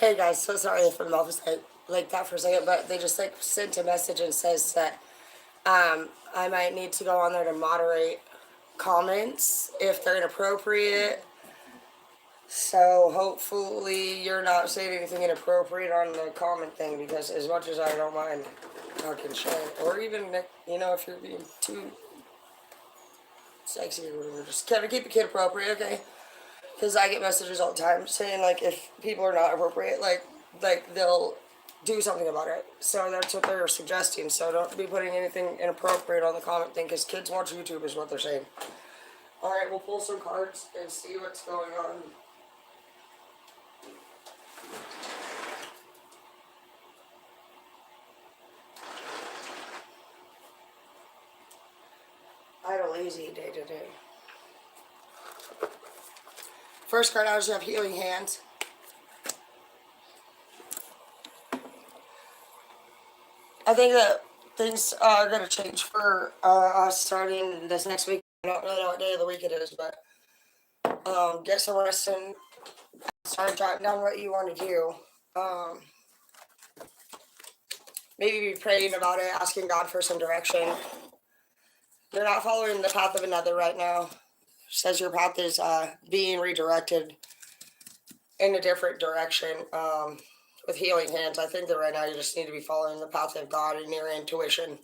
Hey guys, so sorry if I'm off like that for a second, but they just like sent a message and says that I might need to go on there to moderate comments if they're inappropriate. So hopefully you're not saying anything inappropriate on the comment thing, because as much as I don't mind talking shit, or even if you're being too sexy or whatever, just kind of keep it kid appropriate, okay? Because I get messages all the time saying like if people are not appropriate, like they'll do something about it. So that's what they're suggesting. So don't be putting anything inappropriate on the comment thing, because kids watch YouTube is what they're saying. All right, we'll pull some cards and see what's going on. I had a lazy day today. First card, I just have healing hands. I think that things are going to change for us starting this next week. I don't really know what day of the week it is, but get some rest and start jotting down what you want to do. Maybe be praying about it, asking God for some direction. You're not following the path of another right now. It says your path is being redirected in a different direction with healing hands. I think that right now you just need to be following the path of God and your intuition.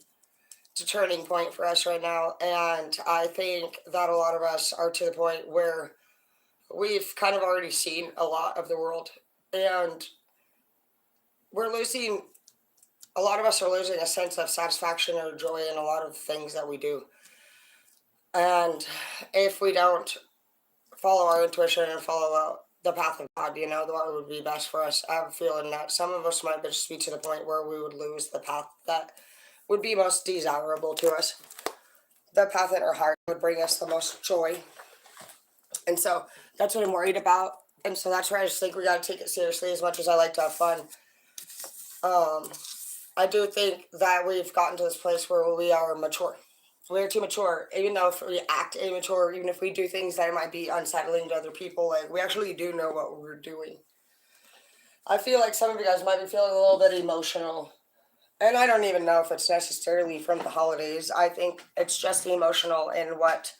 It's a turning point for us right now, and I think that a lot of us are to the point where we've kind of already seen a lot of the world, and a lot of us are losing a sense of satisfaction or joy in a lot of things that we do. And if we don't follow our intuition and follow the path of God, what would be best for us, I have a feeling that some of us might just be to the point where we would lose the path that would be most desirable to us. The path in our heart would bring us the most joy. And so that's what I'm worried about. And so that's where I just think we got to take it seriously, as much as I like to have fun. I do think that we've gotten to this place where we are mature. We're too mature, even though if we act immature, even if we do things that might be unsettling to other people, like we actually do know what we're doing. I feel like some of you guys might be feeling a little bit emotional. And I don't even know if it's necessarily from the holidays. I think it's just emotional in what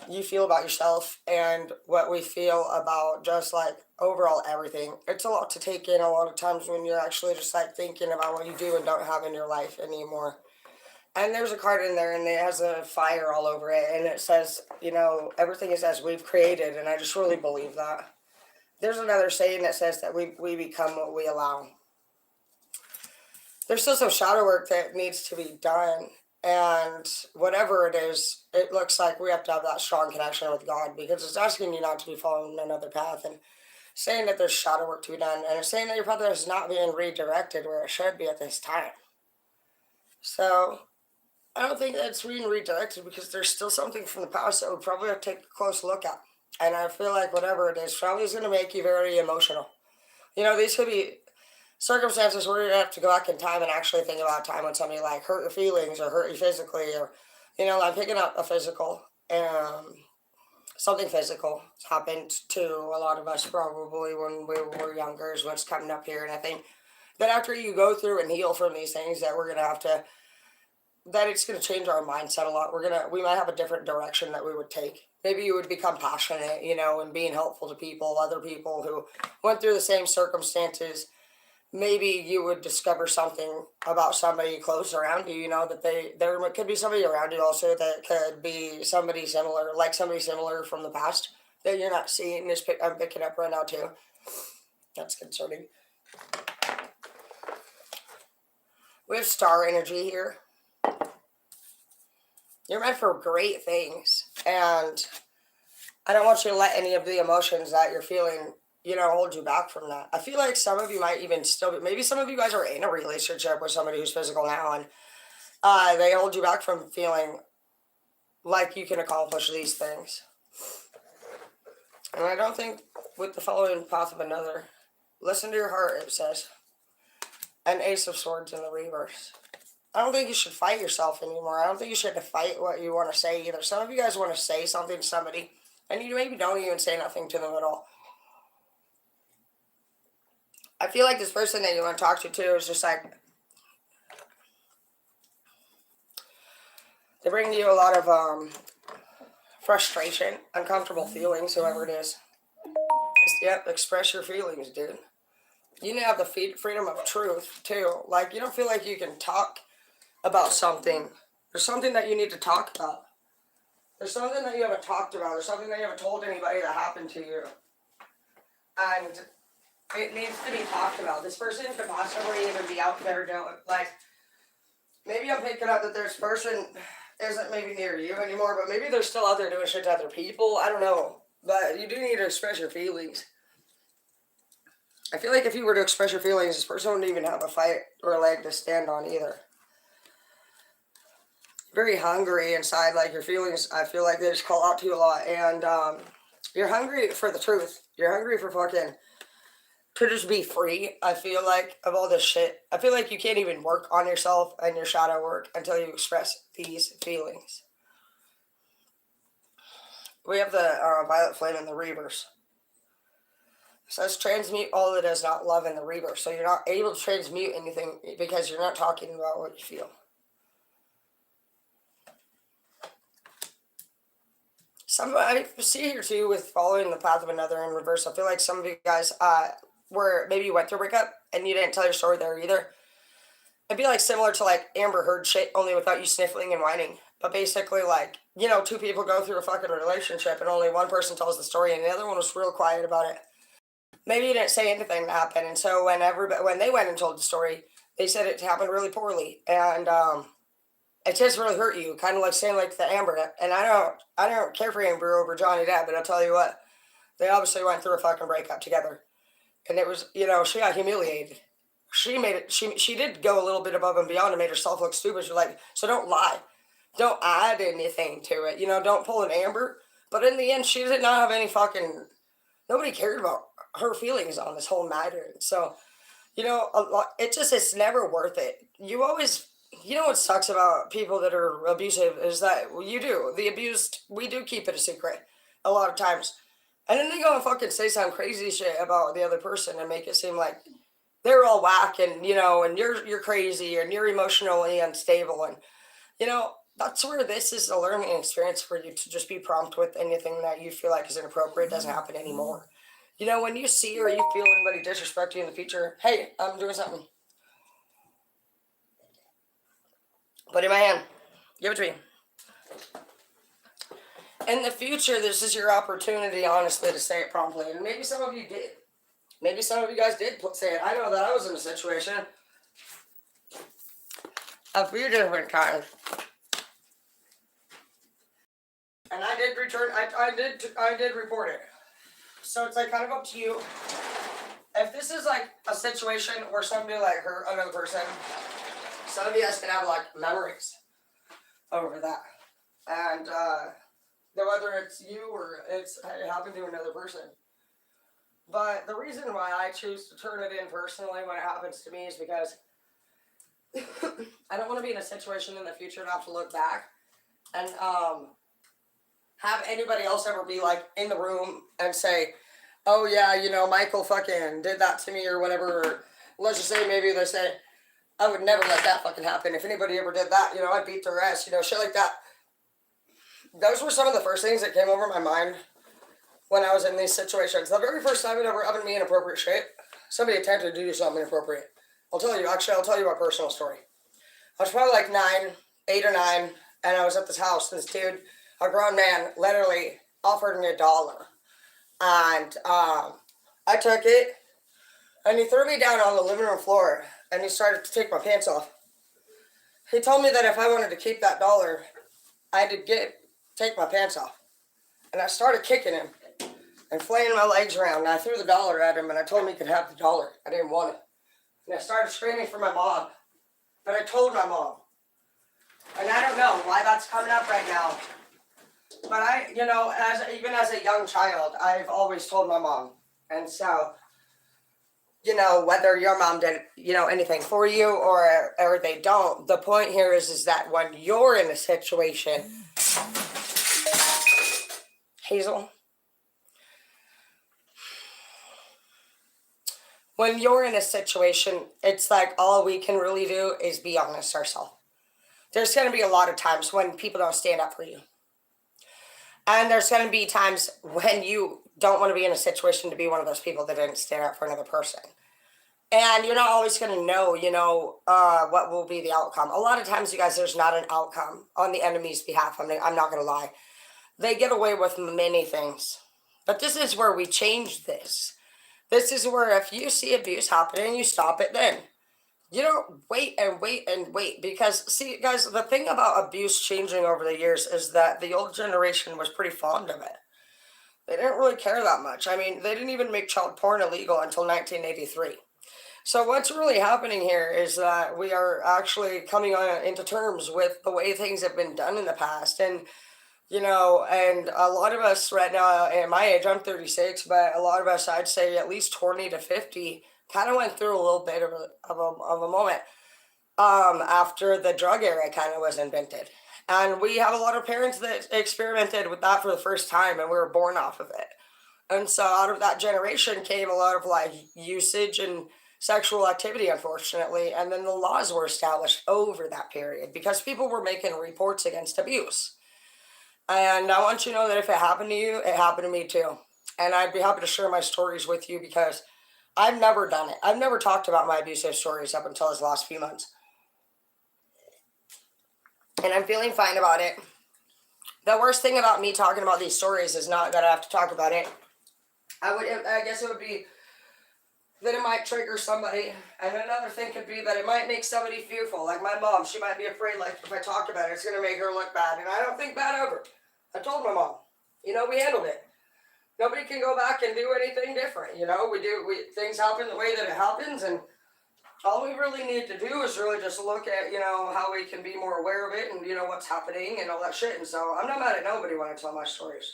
you feel about yourself and what we feel about just like overall everything. It's a lot to take in a lot of times when you're actually just like thinking about what you do and don't have in your life anymore. And there's a card in there and it has a fire all over it, and it says, everything is as we've created, and I just really believe that. There's another saying that says that we become what we allow. There's still some shadow work that needs to be done, and whatever it is, it looks like we have to have that strong connection with God, because it's asking you not to be following another path and saying that there's shadow work to be done, and it's saying that your path is not being redirected where it should be at this time. So I don't think that's being redirected, because there's still something from the past that we probably have to take a close look at. And I feel like whatever it is probably is going to make you very emotional. These could be circumstances where you have to go back in time and actually think about a time when somebody like hurt your feelings or hurt you physically, or I'm picking up a physical, something physical happened to a lot of us probably when we were younger is what's coming up here. And I think that after you go through and heal from these things, that we're going to have to, that it's going to change our mindset a lot. We might have a different direction that we would take. Maybe you would become passionate, and being helpful to people, other people who went through the same circumstances. Maybe you would discover something about somebody close around you, that there could be somebody around you also that could be somebody similar from the past that you're not seeing. I'm picking up right now too. That's concerning. We have star energy here. You're meant for great things, and I don't want you to let any of the emotions that you're feeling, hold you back from that. I feel like some of you might even still be, maybe some of you guys are in a relationship with somebody who's physical now, and they hold you back from feeling like you can accomplish these things. And I don't think with the following path of another, listen to your heart, it says. An Ace of Swords in the reverse. I don't think you should fight yourself anymore. I don't think you should have to fight what you want to say either. Some of you guys want to say something to somebody, and you maybe don't even say nothing to them at all. I feel like this person that you want to talk to too is just like, they bring you a lot of frustration, uncomfortable feelings, whoever it is. Just, yep, express your feelings, dude. You need to have the freedom of truth too. Like, you don't feel like you can talk about something. There's something that you need to talk about. There's something that you haven't talked about. There's something that you haven't told anybody that happened to you. And it needs to be talked about. This person could possibly even be out there doing, like, maybe I'm picking up that this person isn't maybe near you anymore, but maybe they're still out there doing shit to other people. I don't know. But you do need to express your feelings. I feel like if you were to express your feelings, this person wouldn't even have a fight or a leg to stand on either. Very hungry inside, like your feelings, I feel like they just call out to you a lot. And you're hungry for the truth. You're hungry for fucking, to just be free, I feel like, of all this shit. I feel like you can't even work on yourself and your shadow work until you express these feelings. We have the violet flame in the reverse. It says transmute all that is not love in the reverse. So you're not able to transmute anything because you're not talking about what you feel. I see here too with following the path of another in reverse. I feel like some of you guys where maybe you went through a breakup and you didn't tell your story there either. It'd be like similar to like Amber Heard shit, only without you sniffling and whining. But basically, like, you know, two people go through a fucking relationship and only one person tells the story and the other one was real quiet about it. Maybe you didn't say anything to happen, and so when they went and told the story, they said it happened really poorly, and it just really hurt you, kind of like saying like the Amber. And I don't care for Amber over Johnny Depp, but I'll tell you what, they obviously went through a fucking breakup together, and it was, you know, she got humiliated. She made it. She did go a little bit above and beyond and made herself look stupid. She's like, so don't lie, don't add anything to it. You know, don't pull an Amber. But in the end, she did not have any fucking. Nobody cared about her feelings on this whole matter. So, you know, it's never worth it. You always, you know what sucks about people that are abusive is that the abused, we do keep it a secret a lot of times. And then they go and fucking say some crazy shit about the other person and make it seem like they're all whack and, you know, and you're crazy and you're emotionally unstable. And, you know, that's where this is a learning experience for you to just be prompt with anything that you feel like is inappropriate doesn't happen anymore. You know, when you see or you feel anybody disrespect you in the future, hey, I'm doing something. Put it in my hand. Give it to me. In the future, this is your opportunity, honestly, to say it promptly. And maybe some of you did. Maybe some of you guys did say it. I know that I was in a situation a few different times. And I did return, I did report it. So it's like kind of up to you. If this is like a situation where somebody like hurt another person, some of you guys can have like memories over that. And whether it's you or it happened to another person. But the reason why I choose to turn it in personally when it happens to me is because I don't want to be in a situation in the future and have to look back and have anybody else ever be like in the room and say, oh yeah, you know, Michael fucking did that to me or whatever. Or let's just say maybe they say, I would never let that fucking happen. If anybody ever did that, you know, I'd beat their ass, you know, shit like that. Those were some of the first things that came over my mind when I was in these situations. The very first time it ever happened to me inappropriate shit, somebody attempted to do something inappropriate. I'll tell you my personal story. I was probably like 8 or 9, and I was at this house, and this dude, a grown man, literally offered me $1. And I took it, and he threw me down on the living room floor, and he started to take my pants off. He told me that if I wanted to keep that $1, I had to take my pants off. And I started kicking him and flailing my legs around, and I threw the $1 at him, and I told him he could have the $1. I didn't want it. And I started screaming for my mom, but I told my mom. And I don't know why that's coming up right now. But I, you know, even as a young child, I've always told my mom. And so, you know, whether your mom did, you know, anything for you or they don't, the point here is that when you're in a situation, Hazel, when you're in a situation, it's like all we can really do is be honest ourselves. There's going to be a lot of times when people don't stand up for you. And there's going to be times when you don't want to be in a situation to be one of those people that didn't stand up for another person. And you're not always going to know, what will be the outcome. A lot of times, you guys, there's not an outcome on the enemy's behalf. I'm not going to lie. They get away with many things. But this is where we change this. This is where if you see abuse happening, you stop it then. You don't wait and wait and wait. Because, see, guys, the thing about abuse changing over the years is that the old generation was pretty fond of it. They didn't really care that much. I mean, they didn't even make child porn illegal until 1983. So what's really happening here is that we are actually coming into terms with the way things have been done in the past. And, and a lot of us right now, at my age, I'm 36, but a lot of us, I'd say at least 20 to 50, kind of went through a little bit of a moment after the drug era kind of was invented. And we have a lot of parents that experimented with that for the first time, and we were born off of it. And so out of that generation came a lot of like usage and sexual activity, unfortunately, and then the laws were established over that period because people were making reports against abuse. And I want you to know that if it happened to you, it happened to me too. And I'd be happy to share my stories with you because I've never done it. I've never talked about my abusive stories up until this last few months. And I'm feeling fine about it. The worst thing about me talking about these stories is not that I have to talk about it. I guess it would be that it might trigger somebody. And another thing could be that it might make somebody fearful. Like my mom, she might be afraid, like, if I talk about it, it's going to make her look bad. And I don't think bad of her. I told my mom, we handled it. Nobody can go back and do anything different. Things happen the way that it happens. And all we really need to do is really just look at, how we can be more aware of it and, what's happening and all that shit. And so I'm not mad at nobody when I tell my stories.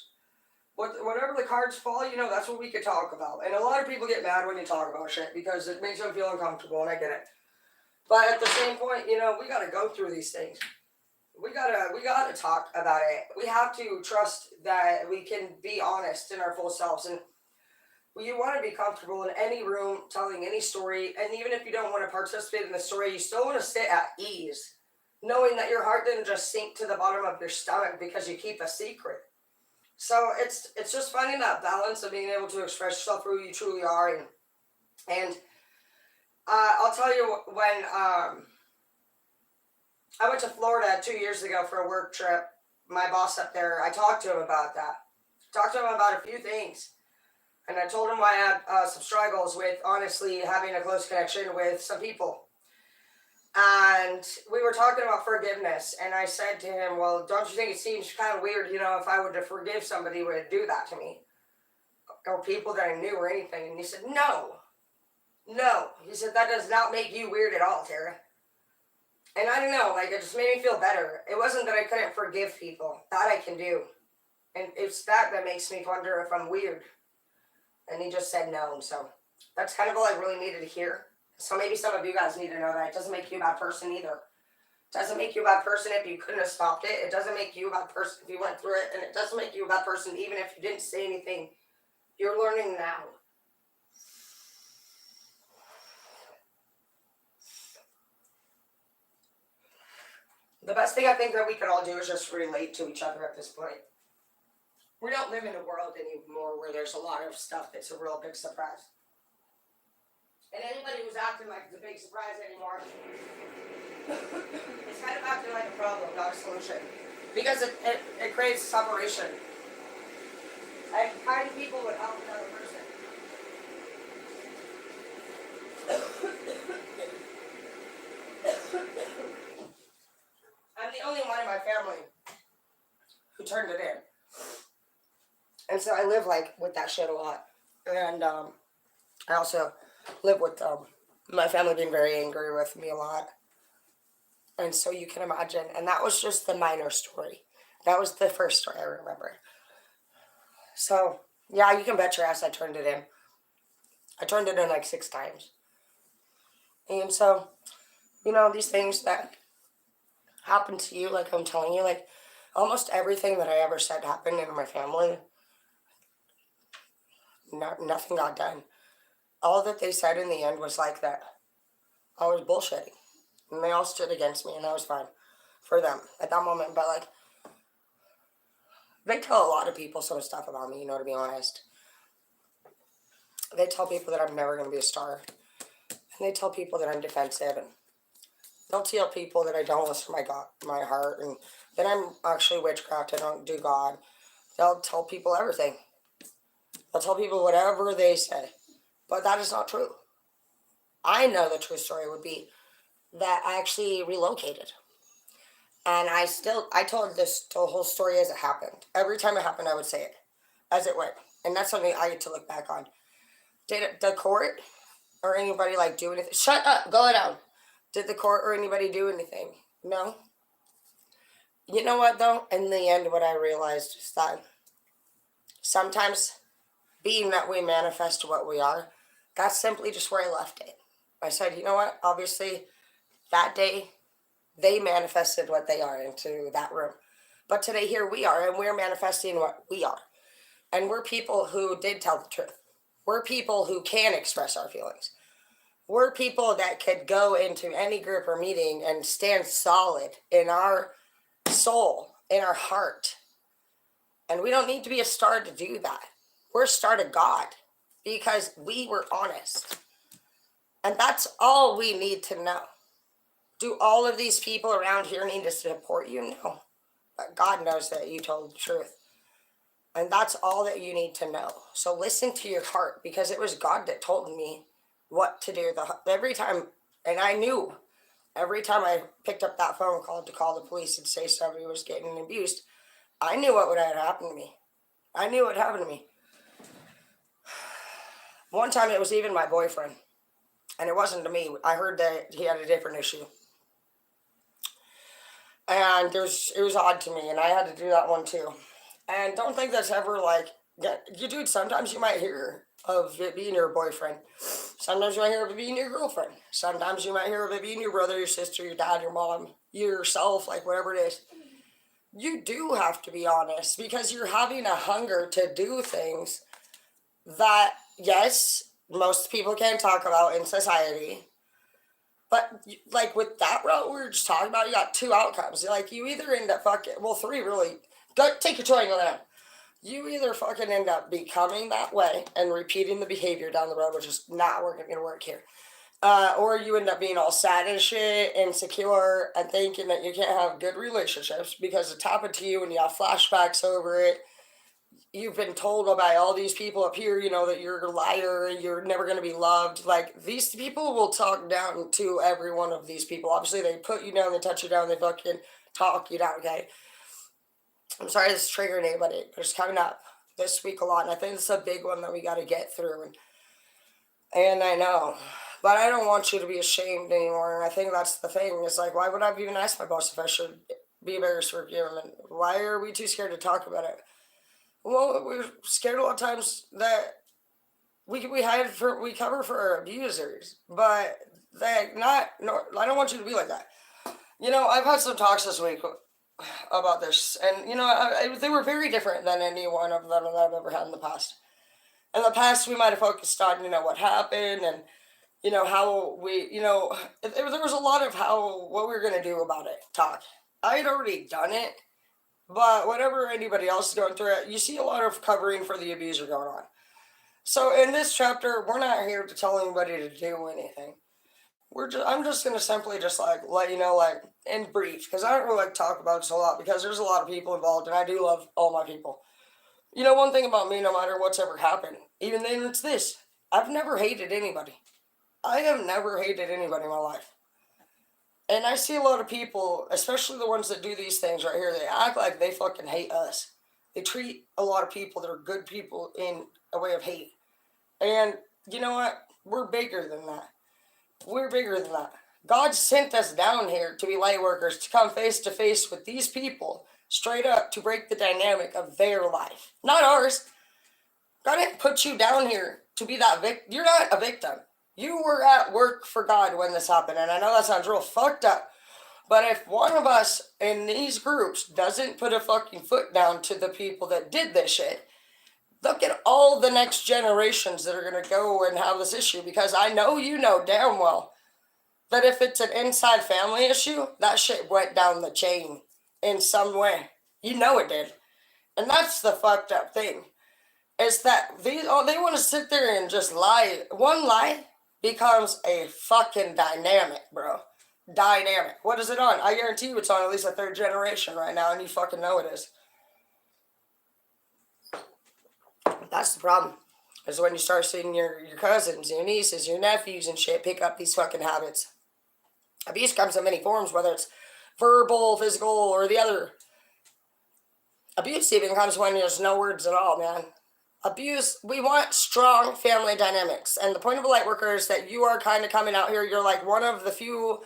Whatever the cards fall, that's what we could talk about. And a lot of people get mad when you talk about shit because it makes them feel uncomfortable, and I get it. But at the same point, we got to go through these things. We gotta talk about it. We have to trust that we can be honest in our full selves. And you want to be comfortable in any room telling any story. And even if you don't want to participate in the story, you still want to sit at ease, knowing that your heart didn't just sink to the bottom of your stomach because you keep a secret. So it's just finding that balance of being able to express yourself who you truly are. And I'll tell you, when I went to Florida 2 years ago for a work trip, my boss up there, I talked to him about that. Talked to him about a few things. And I told him I had some struggles with, honestly, having a close connection with some people. And we were talking about forgiveness, and I said to him, well, don't you think it seems kind of weird, if I were to forgive somebody who would do that to me? Or people that I knew or anything. And he said, no. He said, that does not make you weird at all, Tara. And I don't know, it just made me feel better. It wasn't that I couldn't forgive people. That I can do. And it's that makes me wonder if I'm weird. And he just said no, so that's kind of all I really needed to hear. So maybe some of you guys need to know that it doesn't make you a bad person either. It doesn't make you a bad person if you couldn't have stopped it. It doesn't make you a bad person if you went through it. And it doesn't make you a bad person even if you didn't say anything. You're learning now. The best thing I think that we could all do is just relate to each other at this point. We don't live in a world anymore where there's a lot of stuff that's a real big surprise. And anybody who's acting like it's a big surprise anymore, it's kind of acting like a problem, not a solution. Because it creates separation. And kind people would help another person. I'm the only one in my family who turned it in. And so I live with that shit a lot. And I also live with my family being very angry with me a lot. And so you can imagine. And that was just the minor story. That was the first story I remember. So, yeah, you can bet your ass I turned it in. I turned it in 6 times. And so, these things that happen to you, I'm telling you, almost everything that I ever said happened in my family. Nothing got done. all that they said in the end was like that I was bullshitting. And they all stood against me, and that was fine for them at that moment. But, like, they tell a lot of people some stuff about me, to be honest. They tell people that I'm never going to be a star. And they tell people that I'm defensive. And they'll tell people that I don't listen to my heart. And that I'm actually witchcraft. I don't do God. They'll tell people everything. They'll tell people whatever they say. But that is not true. I know the true story would be that I actually relocated. And I told the whole story as it happened. Every time it happened, I would say it as it went. And that's something I get to look back on. Did the court or anybody do anything? Shut up, go down. Did the court or anybody do anything? No. You know what, though? In the end, what I realized is that sometimes, being that we manifest what we are, that's simply just where I left it. I said, you know what? Obviously, that day, they manifested what they are into that room. But today, here we are, and we're manifesting what we are. And we're people who did tell the truth. We're people who can express our feelings. We're people that could go into any group or meeting and stand solid in our soul, in our heart. And we don't need to be a star to do that. We're a star to God because we were honest. And that's all we need to know. Do all of these people around here need to support you? No. But God knows that you told the truth. And that's all that you need to know. So listen to your heart, because it was God that told me what to do every time. And I knew every time I picked up that phone call to call the police and say somebody was getting abused, I knew what would have happened to me. I knew what happened to me. One time it was even my boyfriend. And it wasn't to me. I heard that he had a different issue. And it was odd to me, and I had to do that one too. And don't think that's ever dude, sometimes you might hear of it being your boyfriend. Sometimes you might hear of it being your girlfriend. Sometimes you might hear of it being your brother, your sister, your dad, your mom, yourself, whatever it is. You do have to be honest, because you're having a hunger to do things that, yes, most people can't talk about in society. But, with that route we were just talking about, you got two outcomes. You either end up three really. Go, take your toy and go down. You either fucking end up becoming that way and repeating the behavior down the road, which is not going to work here. Or you end up being all sad and shit, insecure, and thinking that you can't have good relationships because it's happened to you and you have flashbacks over it. You've been told by all these people up here, that you're a liar, you're never going to be loved. These people will talk down to every one of these people. Obviously, they put you down, they touch you down, they fucking talk you down, okay? I'm sorry this is triggering anybody, but it's coming up this week a lot, and I think it's a big one that we got to get through. And I know, but I don't want you to be ashamed anymore, and I think that's the thing. It's why would I have even asked my boss if I should be embarrassed for him? Why are we too scared to talk about it? Well, we're scared a lot of times that we cover for our abusers, but I don't want you to be like that. I've had some talks this week about this, and they were very different than any one of them that I've ever had in the past. In the past, we might have focused on what happened and how we there was a lot of what we were going to do about it talk. I had already done it. But whatever anybody else is going through it, you see a lot of covering for the abuser going on. So in this chapter, we're not here to tell anybody to do anything. I'm just going to simply let you know, in brief, because I don't really talk about this a lot, because there's a lot of people involved, and I do love all my people. One thing about me, no matter what's ever happened, even then it's this, I've never hated anybody. I have never hated anybody in my life. And I see a lot of people, especially the ones that do these things right here, they act like they fucking hate us. They treat a lot of people that are good people in a way of hate. And you know what? We're bigger than that. We're bigger than that. God sent us down here to be light workers, to come face to face with these people, straight up, to break the dynamic of their life. Not ours. God didn't put you down here to be that victim. You're not a victim. You were at work for God when this happened, and I know that sounds real fucked up, but if one of us in these groups doesn't put a fucking foot down to the people that did this shit, look at all all the next generations that are going to go and have this issue, because I know you know damn well that if it's an inside family issue, that shit went down the chain in some way. You know it did. And that's the fucked up thing. Is that they want to sit there and just lie. One lie becomes a fucking dynamic, bro. Dynamic. What is it on? I guarantee you it's on at least a third generation right now, and you fucking know it is. That's the problem. Is when you start seeing your cousins, your nieces, your nephews and shit pick up these fucking habits. Abuse comes in many forms, whether it's verbal, physical, or the other. Abuse even comes when there's no words at all, man. Abuse, we want strong family dynamics. And the point of a light worker is that you are kind of coming out here. You're like one of the few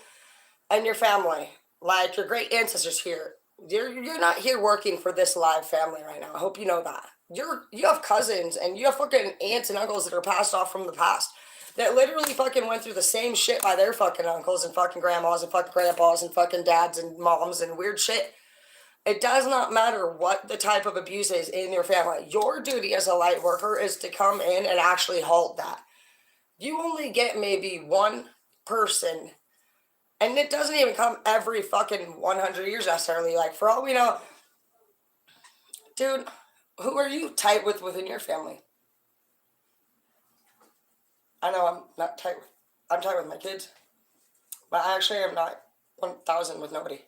in your family. Like your great ancestors here. You're not here working for this live family right now. I hope you know that. You have cousins and you have fucking aunts and uncles that are passed off from the past that literally fucking went through the same shit by their fucking uncles and fucking grandmas and fucking grandpas and fucking dads and moms and weird shit. It does not matter what the type of abuse is in your family. Your duty as a light worker is to come in and actually halt that. You only get maybe one person, and it doesn't even come every fucking 100 years necessarily. Like, for all we know, dude, who are you tight with within your family? I know I'm not tight with, I'm tight with my kids, but I actually am not 1,000 with nobody.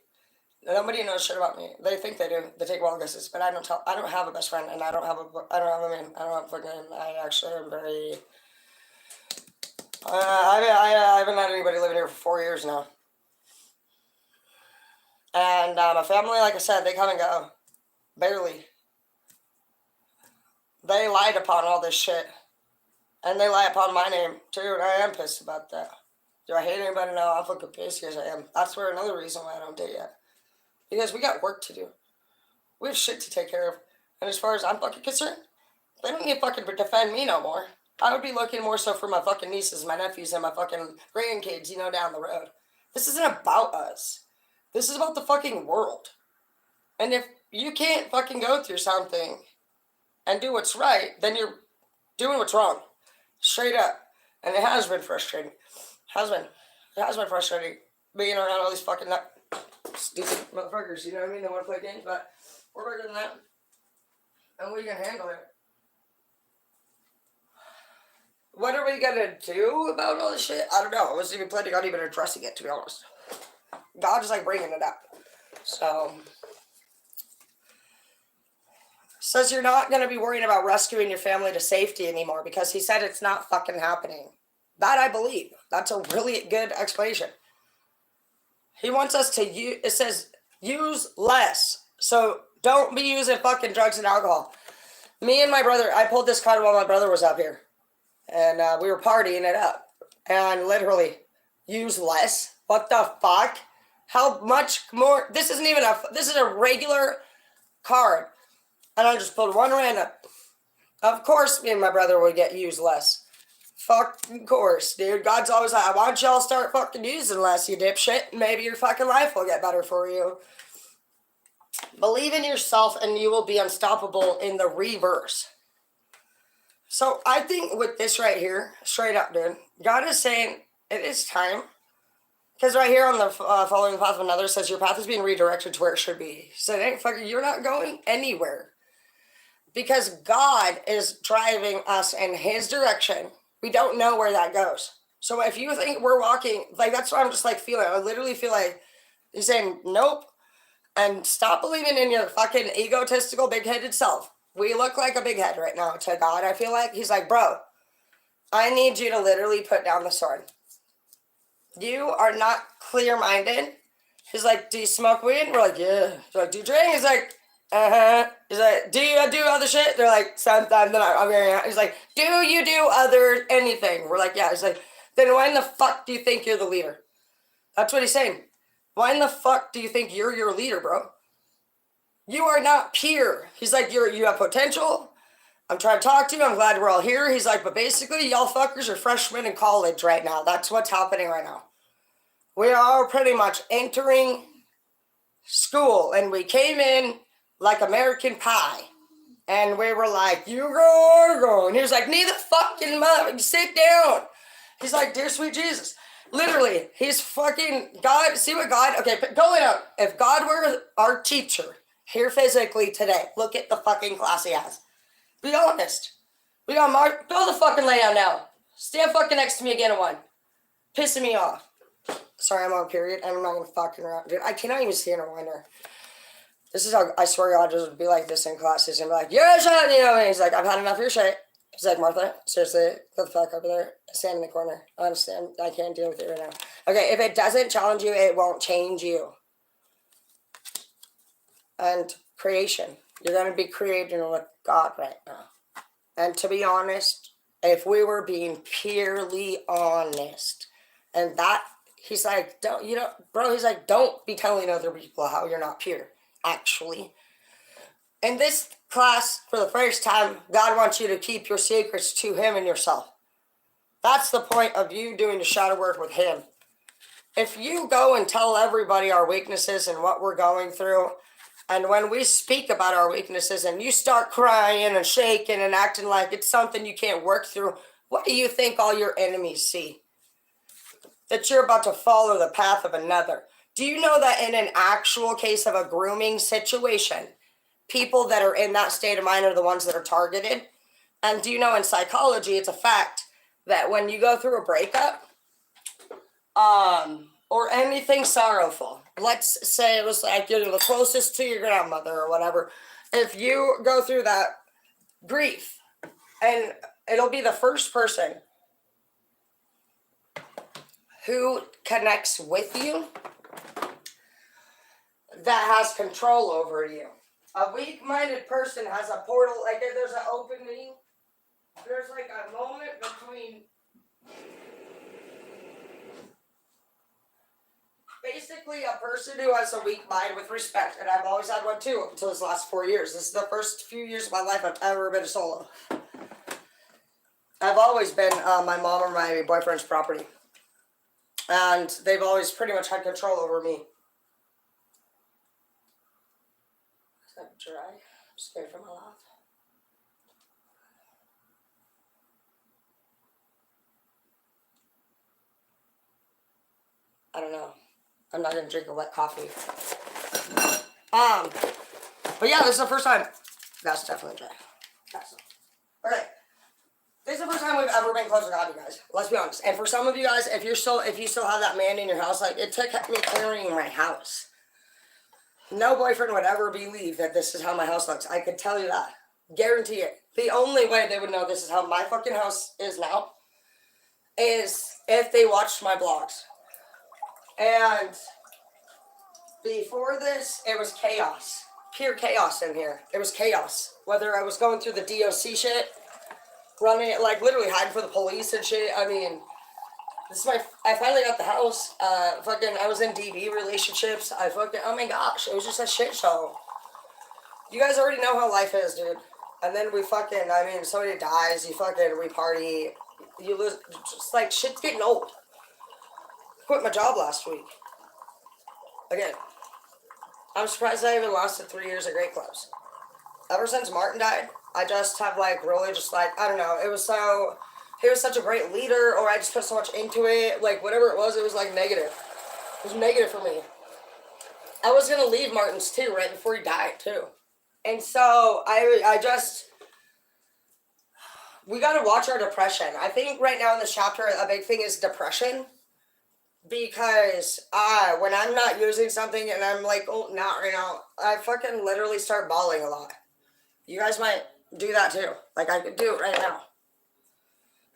Nobody knows shit about me. They think they do. They take wild guesses, but I don't have a best friend, and I don't have a man. I don't have a fucking. I actually am very. I haven't had anybody living here for 4 years now, and my family, like I said, they come and go, barely. They lied upon all this shit, and they lie upon my name too, and I am pissed about that. Do I hate anybody? No, I'm fucking pissed. Yes, I am. That's where another reason why I don't date yet. Because we got work to do. We have shit to take care of. And as far as I'm fucking concerned, they don't need to fucking defend me no more. I would be looking more so for my fucking nieces, my nephews, and my fucking grandkids, down the road. This isn't about us. This is about the fucking world. And if you can't fucking go through something and do what's right, then you're doing what's wrong. Straight up. And it has been frustrating. It has been frustrating being around all these fucking stupid motherfuckers, you know what I mean? They want to play games, but we're bigger than that. And we can handle it. What are we gonna do about all this shit? I don't know. I wasn't even planning on even addressing it, to be honest. God is like bringing it up. So, says you're not gonna be worrying about rescuing your family to safety anymore because he said it's not fucking happening. That I believe. That's a really good explanation. He wants us to use, it says, use less. So don't be using fucking drugs and alcohol. Me and my brother, I pulled this card while my brother was up here. And we were partying it up. And literally, use less? What the fuck? How much more? This isn't even this is a regular card. And I just pulled one random. Of course, me and my brother would get used less. Fucking course, dude. God's always like, why don't y'all start fucking using less, you dipshit? Maybe your fucking life will get better for you. Believe in yourself and you will be unstoppable in the reverse. So I think with this right here, straight up, dude, God is saying it is time. Because right here on the following the path of another says your path is being redirected to where it should be. So it ain't fucking, you're not going anywhere. Because God is driving us in his direction. We don't know where that goes. So if you think we're walking, like that's what I'm just like feeling. I literally feel like he's saying, nope. And stop believing in your fucking egotistical, big-headed self. We look like a big head right now to God. I feel like he's like, bro, I need you to literally put down the sword. You are not clear-minded. He's like, do you smoke weed? We're like, yeah. He's like, do you drink? He's like, uh-huh. He's like, do you do other shit? They're like, sometimes. Then I'm very. He's like, do you do other anything? We're like, yeah. He's like, then why in the fuck do you think you're the leader? That's what he's saying. Why in the fuck do you think you're your leader, bro? You are not pure. He's like, you have potential. I'm trying to talk to you. I'm glad we're all here. He's like, but basically, y'all fuckers are freshmen in college right now. That's what's happening right now. We are pretty much entering school, and we came in like American Pie. And we were like, you go. And he was like, neither fucking mother, sit down. He's like, dear sweet Jesus. Literally, he's fucking God. See what God, okay, go it up. If God were our teacher here physically today, look at the fucking class he has. Be honest. We got Mark, go the fucking lay down now. Stand fucking next to me again in one. Pissing me off. Sorry, I'm on period. I'm not gonna fucking around. Dude, I cannot even stand a whiner. This is how, I swear God just would be like this in classes and be like, you're a shit, you know, and he's like, I've had enough of your shit. He's like, Martha, seriously, go the fuck over there. Stand in the corner. I understand. I can't deal with it right now. Okay, if it doesn't challenge you, it won't change you. And creation. You're going to be creating with God right now. And to be honest, if we were being purely honest, and that, he's like, don't, you know, bro, he's like, don't be telling other people how you're not pure, actually. In this class, for the first time, God wants you to keep your secrets to him and yourself. That's the point of you doing the shadow work with him. If you go and tell everybody our weaknesses and what we're going through, and when we speak about our weaknesses and you start crying and shaking and acting like it's something you can't work through, what do you think all your enemies see? That you're about to follow the path of another. Do you know that in an actual case of a grooming situation, people that are in that state of mind are the ones that are targeted? And do you know in psychology, it's a fact that when you go through a breakup, or anything sorrowful, let's say it was like you're the closest to your grandmother or whatever, if you go through that grief, and it'll be the first person who connects with you that has control over you. A weak-minded person has a portal, like if there's an opening, there's like a moment between basically a person who has a weak mind with respect, and I've always had one too until this last 4 years. This is the first few years of my life I've ever been solo. I've always been my mom or my boyfriend's property, and they've always pretty much had control over me. Is that dry? I'm scared for my life. I don't know. I'm not gonna drink a wet coffee. But yeah, this is the first time. That's definitely dry. That's okay. This is the first time we've ever been close to God, you guys. Let's be honest. And for some of you guys, if you still have that man in your house, like it took me clearing my house. No boyfriend would ever believe that this is how my house looks. I could tell you that. Guarantee it. The only way they would know this is how my fucking house is now is if they watched my vlogs. And before this, it was chaos. Pure chaos in here. It was chaos. Whether I was going through the DOC shit, running it, like literally hiding for the police and shit. I mean, I finally got the house. I was in DV relationships. Oh my gosh, it was just a shit show. You guys already know how life is, dude. And then somebody dies, we party, you lose, just like, shit's getting old. Quit my job last week. Again, I'm surprised I even lasted 3 years at Great Clubs. Ever since Martin died, I just have I don't know, he was such a great leader, or I just put so much into it, like whatever it was like negative. It was negative for me. I was gonna leave Martin's too, right before he died too. And so we gotta watch our depression. I think right now in this chapter, a big thing is depression. Because when I'm not using something and I'm like, oh, not right now, I fucking literally start bawling a lot. You guys might do that too. Like I could do it right now.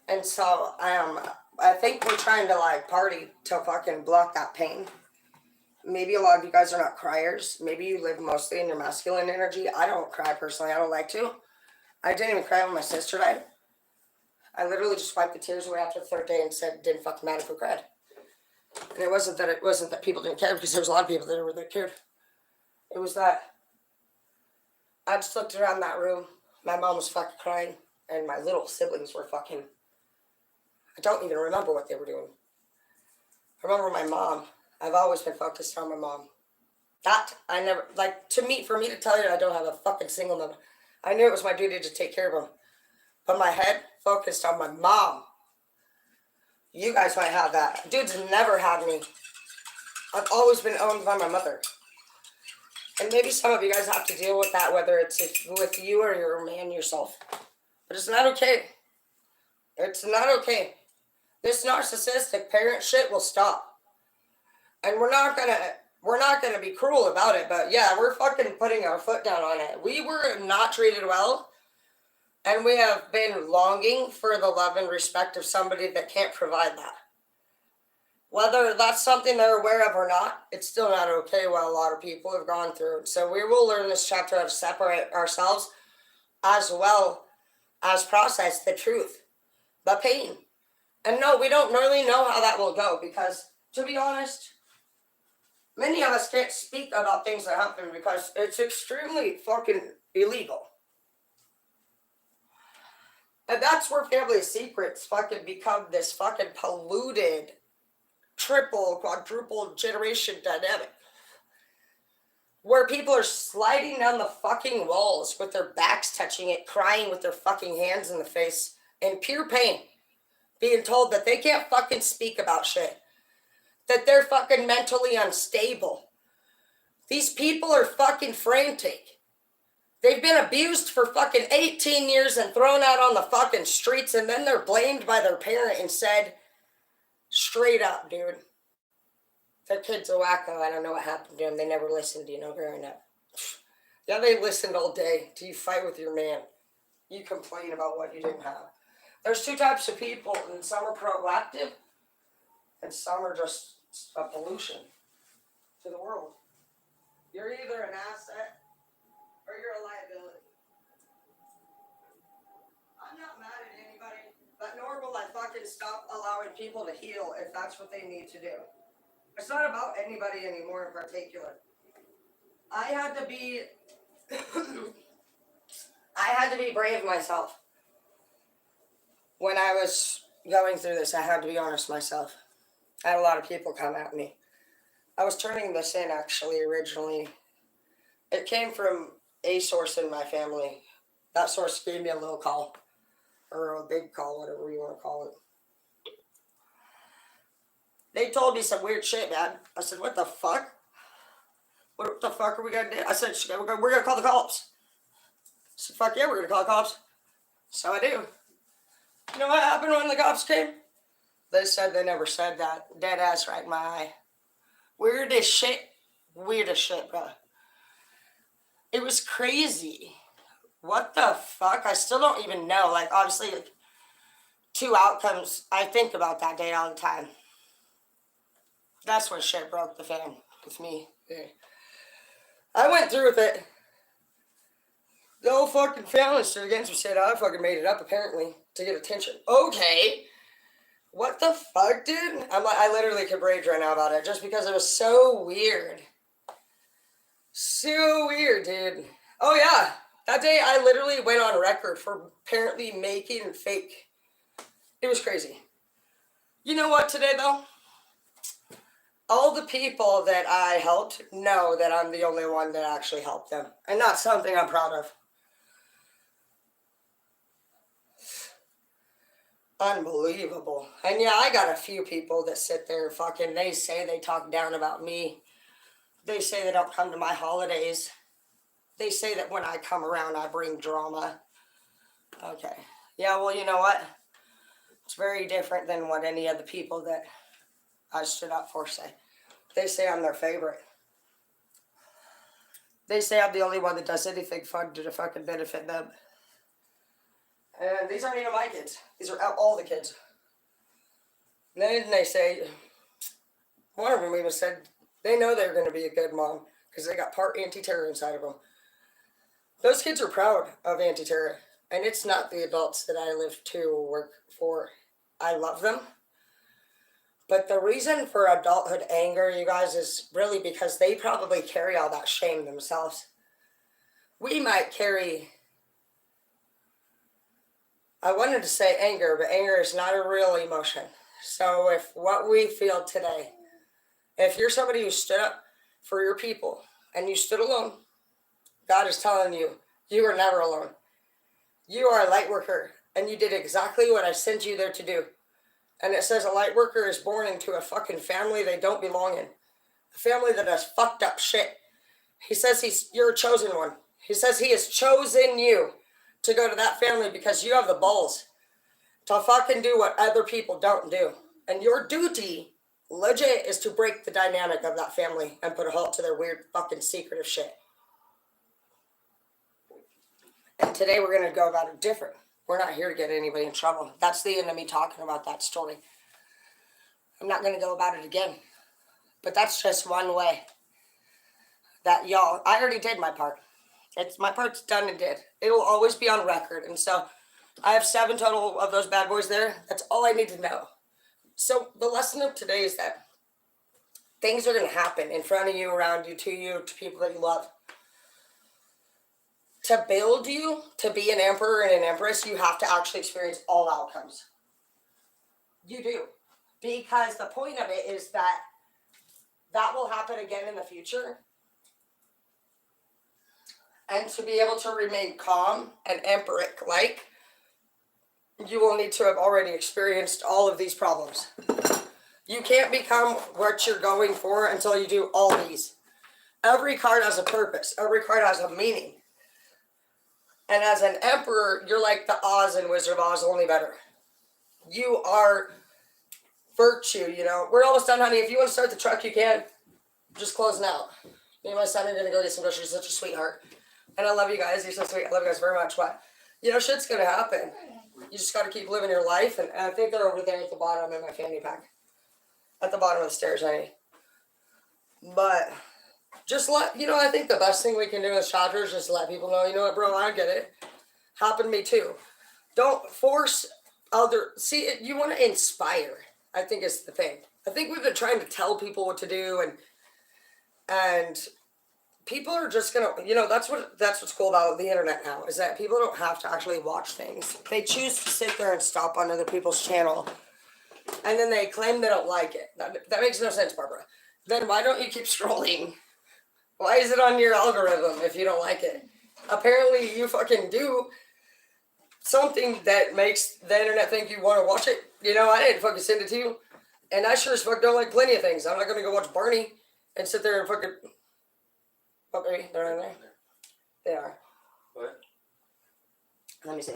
And so I think we're trying to like party to fucking block that pain. Maybe a lot of you guys are not criers. Maybe you live mostly in your masculine energy. I don't cry personally. I don't like to. I didn't even cry when my sister died. I literally just wiped the tears away after the third day and said, didn't fucking matter if we cried. And it wasn't that people didn't care, because there was a lot of people that cared. It was that I just looked around that room. My mom was fucking crying, and my little siblings were fucking. I don't even remember what they were doing. I remember my mom. I've always been focused on my mom. For me to tell you I don't have a fucking single moment. I knew it was my duty to take care of him. But my head focused on my mom. You guys might have that. Dude's never had me. I've always been owned by my mother. And maybe some of you guys have to deal with that, whether it's with you or your man yourself. But it's not okay. It's not okay. This narcissistic parent shit will stop. And we're not gonna be cruel about it, but yeah, we're fucking putting our foot down on it. We were not treated well, and we have been longing for the love and respect of somebody that can't provide that. Whether that's something they're aware of or not, it's still not okay what a lot of people have gone through. So we will learn this chapter how to separate ourselves as well as process the truth, the pain. And no, we don't really know how that will go because, to be honest, many of us can't speak about things that happen because it's extremely fucking illegal. And that's where family secrets fucking become this fucking polluted triple, quadruple generation dynamic. Where people are sliding down the fucking walls with their backs touching it, crying with their fucking hands in the face, in pure pain. Being told that they can't fucking speak about shit. That they're fucking mentally unstable. These people are fucking frantic. They've been abused for fucking 18 years and thrown out on the fucking streets, and then they're blamed by their parent and said, straight up, dude, their kid's a wacko. I don't know what happened to them. They never listened, growing up. Yeah, they listened all day till you fight with your man. You complain about what you didn't have. There's two types of people, and some are proactive, and some are just a pollution to the world. You're either an asset or you're a liability. I'm not mad at anybody, but nor will I fucking stop allowing people to heal if that's what they need to do. It's not about anybody anymore in particular. I had to be brave myself. When I was going through this, I had to be honest myself. I had a lot of people come at me. I was turning this in actually originally. It came from a source in my family. That source gave me a little call. Or a big call, whatever you want to call it. They told me some weird shit, man. I said, what the fuck? What the fuck are we going to do? I said, we're going to call the cops. I said, fuck yeah, we're going to call the cops. So I do. You know what happened when the cops came? They said they never said that. Dead ass right in my eye. Weirdest shit, bro. It was crazy. What the fuck? I still don't even know. Like, obviously, like, two outcomes. I think about that day all the time. That's when shit broke the fan with me. Yeah. I went through with it. The whole fucking family stood against me, said I fucking made it up, apparently, to get attention. Okay. What the fuck, dude? I literally could rage right now about it, just because it was so weird. So weird, dude. Oh, yeah. That day, I literally went on record for apparently making fake. It was crazy. You know what today, though? All the people that I helped know that I'm the only one that actually helped them. And that's something I'm proud of. Unbelievable. And yeah, I got a few people that sit there fucking, they say they talk down about me. They say they don't come to my holidays. They say that when I come around, I bring drama. Okay. Yeah, well, you know what? It's very different than what any of the people that I stood up for say. They say I'm their favorite. They say I'm the only one that does anything fun to fucking benefit them. And these aren't even my kids. These are all the kids. And then they say, one of them even said, they know they're going to be a good mom because they got part anti-terror inside of them. Those kids are proud of anti-terror. And it's not the adults that I live to work for. I love them. But the reason for adulthood anger, you guys, is really because they probably carry all that shame themselves. We might carry, I wanted to say anger, but anger is not a real emotion. So if what we feel today, if you're somebody who stood up for your people and you stood alone, God is telling you, You are never alone. You are a light worker, and you did exactly what I sent you there to do. And it says a light worker is born into a fucking family they don't belong in. A family that has fucked up shit. He says you're a chosen one. He says he has chosen you to go to that family because you have the balls to fucking do what other people don't do. And your duty, legit, is to break the dynamic of that family and put a halt to their weird fucking secretive shit. And today we're going to go about it different. We're not here to get anybody in trouble. That's the end of me talking about that story. I'm not going to go about it again. But that's just one way that y'all, I already did my part. My part's done and did. It'll always be on record. And so I have 7 total of those bad boys there. That's all I need to know. So the lesson of today is that things are going to happen in front of you, around you, to people that you love. To build you, to be an emperor and an empress, you have to actually experience all outcomes. You do. Because the point of it is that will happen again in the future. And to be able to remain calm and emperor-like, you will need to have already experienced all of these problems. You can't become what you're going for until you do all these. Every card has a purpose. Every card has a meaning. And as an emperor, you're like the Oz in Wizard of Oz, only better. You are virtue, you know. We're almost done, honey. If you want to start the truck, you can. Just closing out. Me and my son are going to go get some groceries. You're such a sweetheart. And I love you guys. You're so sweet. I love you guys very much. But, you know, shit's going to happen. You just got to keep living your life. And I think they're over there at the bottom in my fanny pack. At the bottom of the stairs, honey. But just I think the best thing we can do as chapter is just let people know, you know what, bro, I get it. Happened to me too. Don't force you want to inspire, I think is the thing. I think we've been trying to tell people what to do and people are just gonna, that's what's cool about the internet now, is that people don't have to actually watch things. They choose to sit there and stop on other people's channel, and then they claim they don't like it. That makes no sense, Barbara. Then why don't you keep scrolling? Why is it on your algorithm if you don't like it? Apparently you fucking do something that makes the internet think you want to watch it. I didn't fucking send it to you. And I sure as fuck don't like plenty of things. I'm not going to go watch Barney and sit there and fucking... Oh, baby, they're in there? They are. What? Let me see.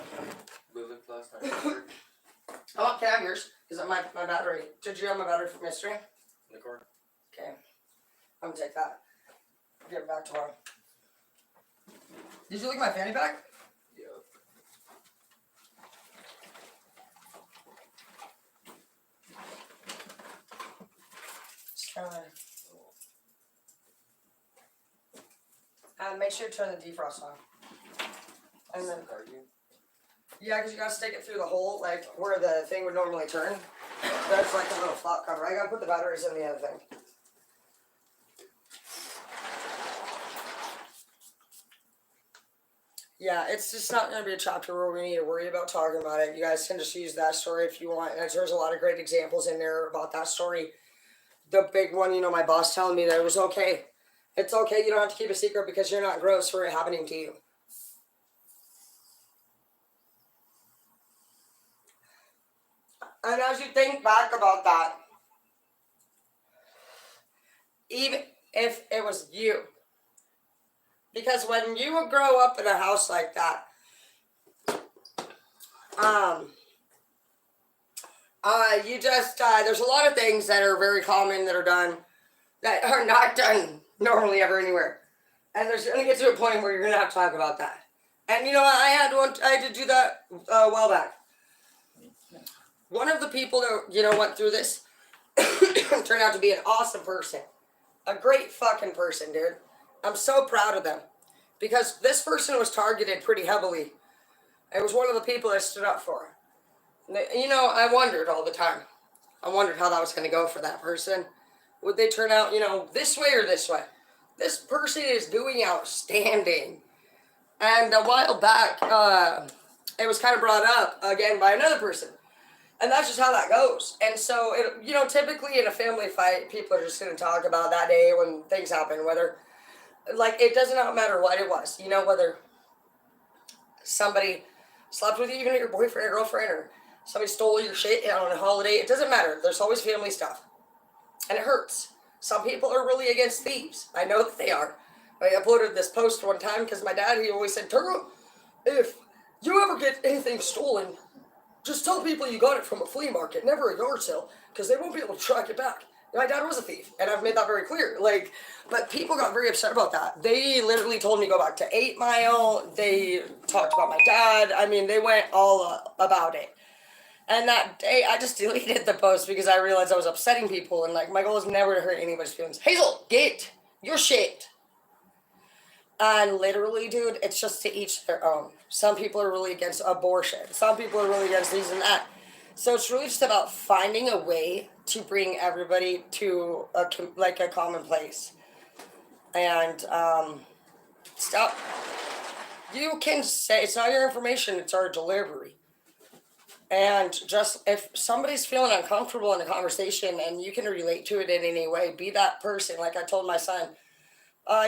We looked last night. Oh, can I have yours? Is that my battery? Did you have my battery for mystery? In the car. Okay. I'm going to take that. I'll get it back tomorrow. Did you look at my fanny pack? Yeah. Make sure to turn the defrost on. And then, yeah, because you gotta stick it through the hole, like where the thing would normally turn. That's like a little flop cover. I gotta put the batteries in the other thing. Yeah, it's just not going to be a chapter where we need to worry about talking about it. You guys can just use that story if you want. And there's a lot of great examples in there about that story. The big one, my boss telling me that it was okay. It's okay. You don't have to keep a secret because you're not gross for it happening to you. And as you think back about that, even if it was you, because when you grow up in a house like that, you just, there's a lot of things that are very common that are done that are not done normally ever anywhere. And there's going to get to a point where you're going to have to talk about that. And I had to do that a while back. One of the people that, went through this turned out to be an awesome person. A great fucking person, dude. I'm so proud of them. Because this person was targeted pretty heavily. It was one of the people I stood up for. I wondered all the time. I wondered how that was going to go for that person. Would they turn out, this way or this way? This person is doing outstanding. And a while back, it was kind of brought up again by another person. And that's just how that goes. And so, typically in a family fight, people are just going to talk about that day when things happen, whether, it does not matter what it was, whether somebody slept with you, even your boyfriend or girlfriend, or somebody stole your shit on a holiday. It doesn't matter. There's always family stuff. And it hurts. Some people are really against thieves. I know that they are. I uploaded this post one time because my dad, he always said, Turtle, if you ever get anything stolen, just tell people you got it from a flea market, never a yard sale, because they won't be able to track it back. My dad was a thief, and I've made that very clear. Like, but people got very upset about that. They literally told me to go back to 8 Mile. They talked about my dad. I mean, they went all about it. And that day, I just deleted the post because I realized I was upsetting people, and like, my goal is never to hurt anybody's feelings. Hazel, get your shit. And literally, dude, it's just to each their own. Some people are really against abortion. Some people are really against these and that. So it's really just about finding a way to bring everybody to a common place. And stop. You can say it's not your information; it's our delivery. And just if somebody's feeling uncomfortable in a conversation and you can relate to it in any way, be that person. Like I told my son.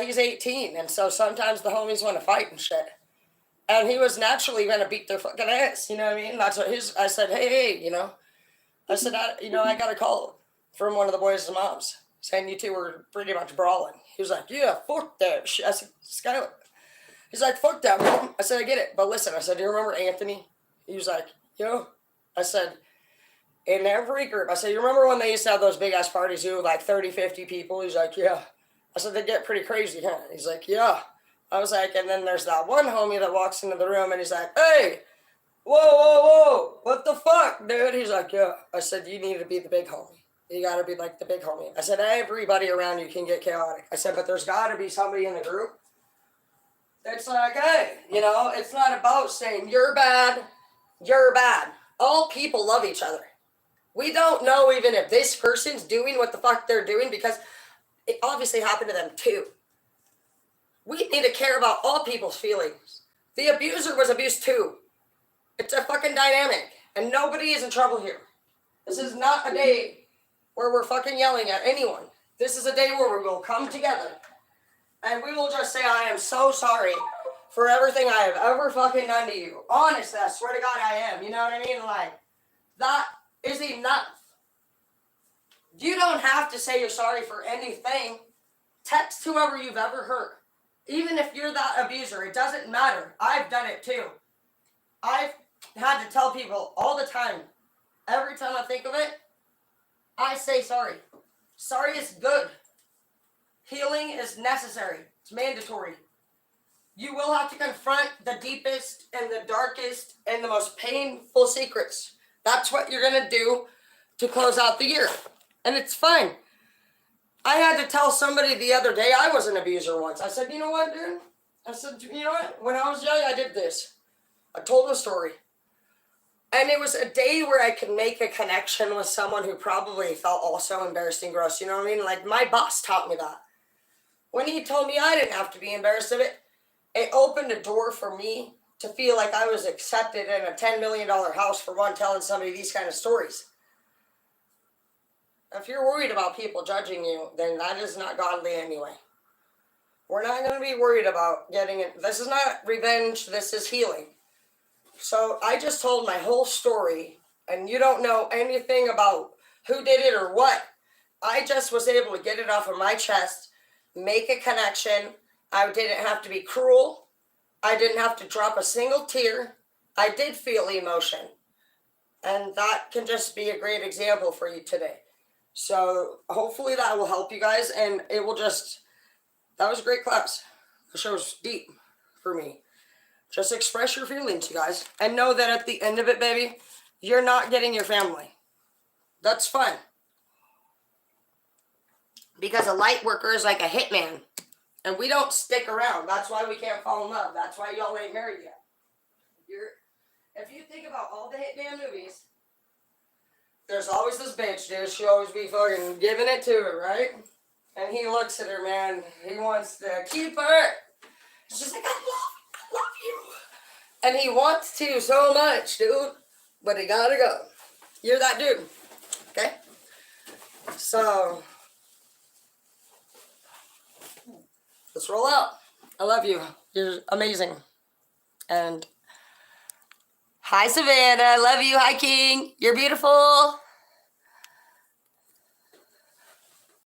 He's 18, and so sometimes the homies want to fight and shit. And he was naturally going to beat their fucking ass, you know what I mean? That's what I said, hey, you know. I said, I got a call from one of the boys' moms saying you two were pretty much brawling. He was like, yeah, fuck that shit. I said, Skylar. He's like, fuck that, Mom. I said, I get it. But listen, I said, do you remember Anthony? He was like, yo. I said, in every group, I said, you remember when they used to have those big-ass parties, like 30, 50 people? He's like, yeah. I said, they get pretty crazy, huh? He's like, yeah. I was like, and then there's that one homie that walks into the room and he's like, hey, whoa, what the fuck, dude? He's like, yeah. I said, you need to be the big homie. You gotta be like the big homie. I said, everybody around you can get chaotic. I said, but there's gotta be somebody in the group that's like, hey, it's not about saying you're bad. All people love each other. We don't know even if this person's doing what the fuck they're doing because it obviously happened to them too. We need to care about all people's feelings. The abuser was abused too. It's a fucking dynamic. And nobody is in trouble here. This is not a day where we're fucking yelling at anyone. This is a day where we will come together. And we will just say, I am so sorry for everything I have ever fucking done to you. Honestly, I swear to God I am. You know what I mean? Like, that is enough. You don't have to say you're sorry for anything. Text whoever you've ever hurt. Even if you're that abuser, it doesn't matter. I've done it too. I've had to tell people all the time. Every time I think of it, I say sorry. Sorry is good. Healing is necessary. It's mandatory. You will have to confront the deepest and the darkest and the most painful secrets. That's what you're going to do to close out the year. And it's fine. I had to tell somebody the other day I was an abuser once. I said, you know what, dude? I said, you know what? When I was young, I did this. I told them a story. And it was a day where I could make a connection with someone who probably felt also embarrassed and gross. You know what I mean? Like, my boss taught me that. When he told me I didn't have to be embarrassed of it, it opened a door for me to feel like I was accepted in a $10 million house for one telling somebody these kind of stories. If you're worried about people judging you, then that is not godly anyway. We're not going to be worried about getting it. This is not revenge. This is healing. So I just told my whole story, and you don't know anything about who did it or what. I just was able to get it off of my chest, make a connection. I didn't have to be cruel. I didn't have to drop a single tear. I did feel emotion. And that can just be a great example for you today. So hopefully that will help you guys, and it will just, that was a great class. The show was deep for me. Just express your feelings, you guys, and know that at the end of it, baby, you're not getting your family. That's fine. Because a light worker is like a hitman, and we don't stick around. That's why we can't fall in love. That's why y'all ain't married yet. If you think about all the hitman movies, there's always this bitch, dude. She always be fucking giving it to her, right? And he looks at her, man. He wants to keep her. She's like, I love you. And he wants to so much, dude. But he gotta go. You're that dude. Okay? So, let's roll out. I love you. You're amazing. And Hi, Savannah. Love you. Hi, King. You're beautiful.